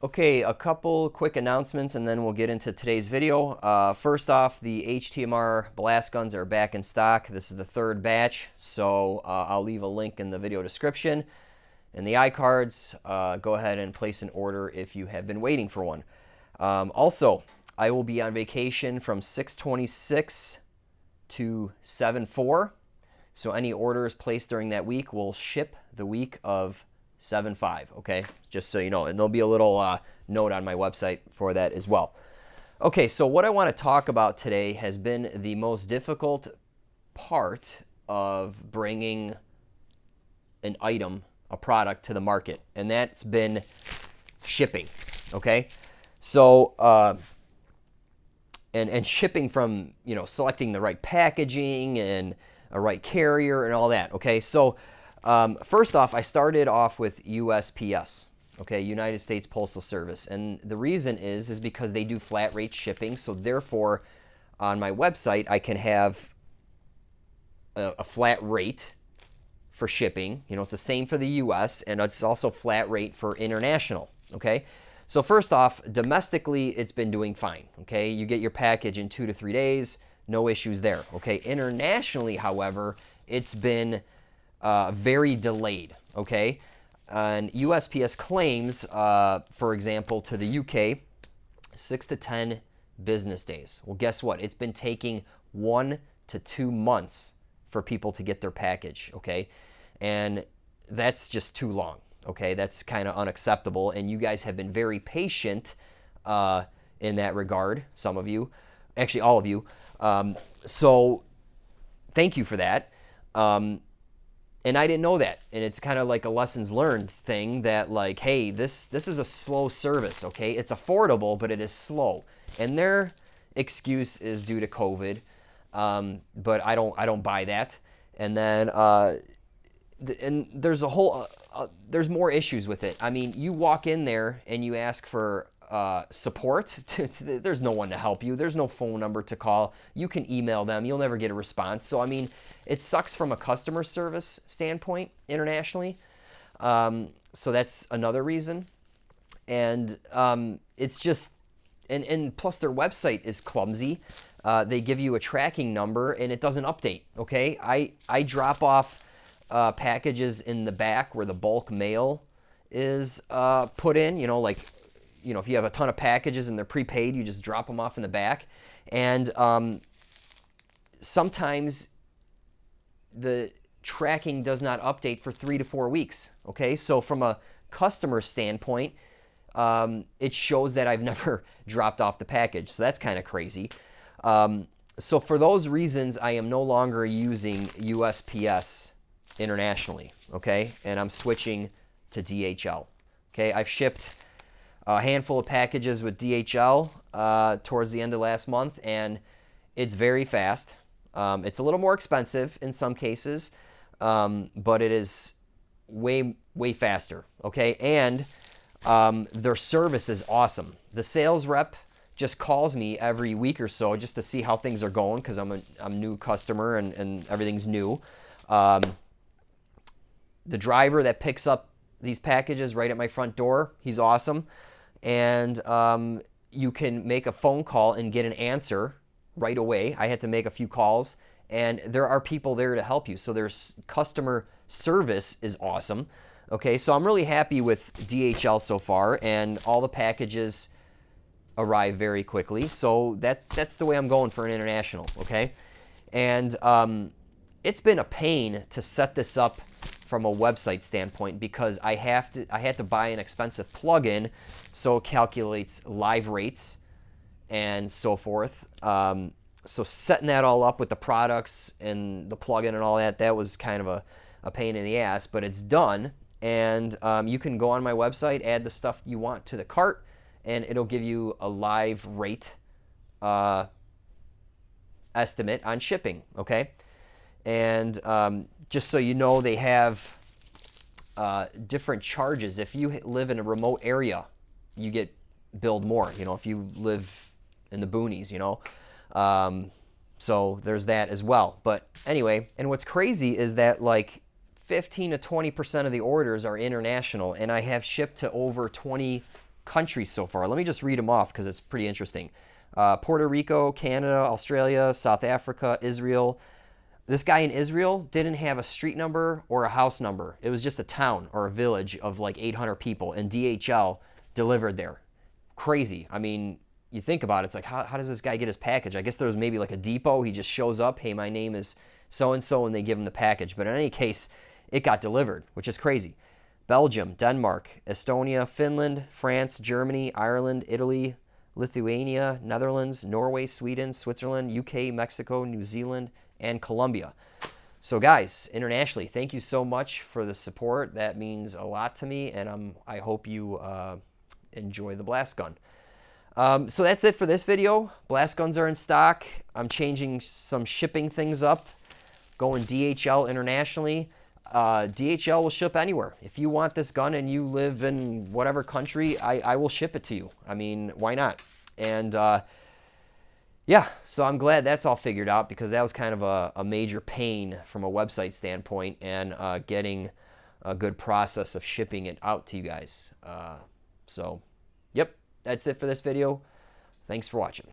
Okay, a couple quick announcements and then we'll get into today's video. First off, the HTMR blast guns are back in stock. This is the third batch, so I'll leave a link in the video description. And the iCards, go ahead and place an order if you have been waiting for one. Also, I will be on vacation from 6/26 to 7/4, so any orders placed during that week will ship the week of 7/5, okay? Just so you know, and there'll be a little note on my website for that as well. Okay, so what I want to talk about today has been the most difficult part of bringing an item, a product to the market, and that's been shipping, okay? So, and shipping from, selecting the right packaging and a right carrier and all that, okay? So, first off, I started off with USPS, okay, United States Postal Service, and the reason is because they do flat rate shipping, so therefore, on my website, I can have a flat rate for shipping. It's the same for the US, and it's also flat rate for international, okay? So first off, domestically, it's been doing fine, okay? You get your package in 2 to 3 days, no issues there, okay? Internationally, however, it's been very delayed, okay? And USPS claims, for example, to the UK, 6 to 10 business days. Well, guess what? It's been taking 1 to 2 months for people to get their package, okay? And that's just too long, okay? That's kind of unacceptable, and you guys have been very patient in that regard, some of you, actually all of you. So thank you for that. And I didn't know that. And it's kind of like a lessons learned thing that, like, hey, this is a slow service, okay? It's affordable, but it is slow. And their excuse is due to COVID, but I don't buy that. And then and there's a whole there's more issues with it. I mean, you walk in there and you ask for support. There's no one to help you. There's no phone number to call. You can email them. You'll never get a response. So, I mean, it sucks from a customer service standpoint internationally. So that's another reason. And it's just, and plus their website is clumsy. They give you a tracking number and it doesn't update, okay? I drop off packages in the back where the bulk mail is put in, if you have a ton of packages and they're prepaid, you just drop them off in the back. And sometimes the tracking does not update for 3 to 4 weeks, okay? So from a customer standpoint, it shows that I've never dropped off the package. So that's kind of crazy. So for those reasons, I am no longer using USPS internationally, okay? And I'm switching to DHL, okay? I've shipped a handful of packages with DHL towards the end of last month, and it's very fast. It's a little more expensive in some cases, but it is way faster, okay? And their service is awesome. The sales rep just calls me every week or so just to see how things are going, because I'm a new customer and everything's new. The driver that picks up these packages right at my front door, he's awesome. And you can make a phone call and get an answer right away. I had to make a few calls, and there are people there to help you. So there's customer service is awesome. Okay, so I'm really happy with DHL so far, and all the packages arrive very quickly. So that's the way I'm going for an international, okay? And it's been a pain to set this up from a website standpoint, because I had to buy an expensive plugin so it calculates live rates and so forth. So setting that all up with the products and the plugin and all that was kind of a pain in the ass, but it's done. And you can go on my website, add the stuff you want to the cart, and it'll give you a live rate estimate on shipping, okay? And just so you know, they have different charges. If you live in a remote area, you get billed more, if you live in the boonies, so there's that as well. But anyway, and what's crazy is that like 15 to 20% of the orders are international, and I have shipped to over 20 countries so far. Let me just read them off because it's pretty interesting. Puerto Rico, Canada, Australia, South Africa, Israel. This guy in Israel didn't have a street number or a house number. It was just a town or a village of like 800 people, and DHL delivered there. Crazy. I mean, you think about it, it's like, how does this guy get his package? I guess there was maybe like a depot. He just shows up, hey, my name is so-and-so, and they give him the package. But in any case, it got delivered, which is crazy. Belgium, Denmark, Estonia, Finland, France, Germany, Ireland, Italy, Lithuania, Netherlands, Norway, Sweden, Switzerland, UK, Mexico, New Zealand, and Colombia. So guys, internationally, thank you so much for the support. That means a lot to me, and I hope you enjoy the blast gun. So that's it for this video. Blast guns are in stock. I'm changing some shipping things up, going DHL internationally. DHL will ship anywhere. If you want this gun and you live in whatever country, I will ship it to you. I mean, why not? And yeah, so I'm glad that's all figured out, because that was kind of a major pain from a website standpoint, and getting a good process of shipping it out to you guys. So, yep, that's it for this video. Thanks for watching.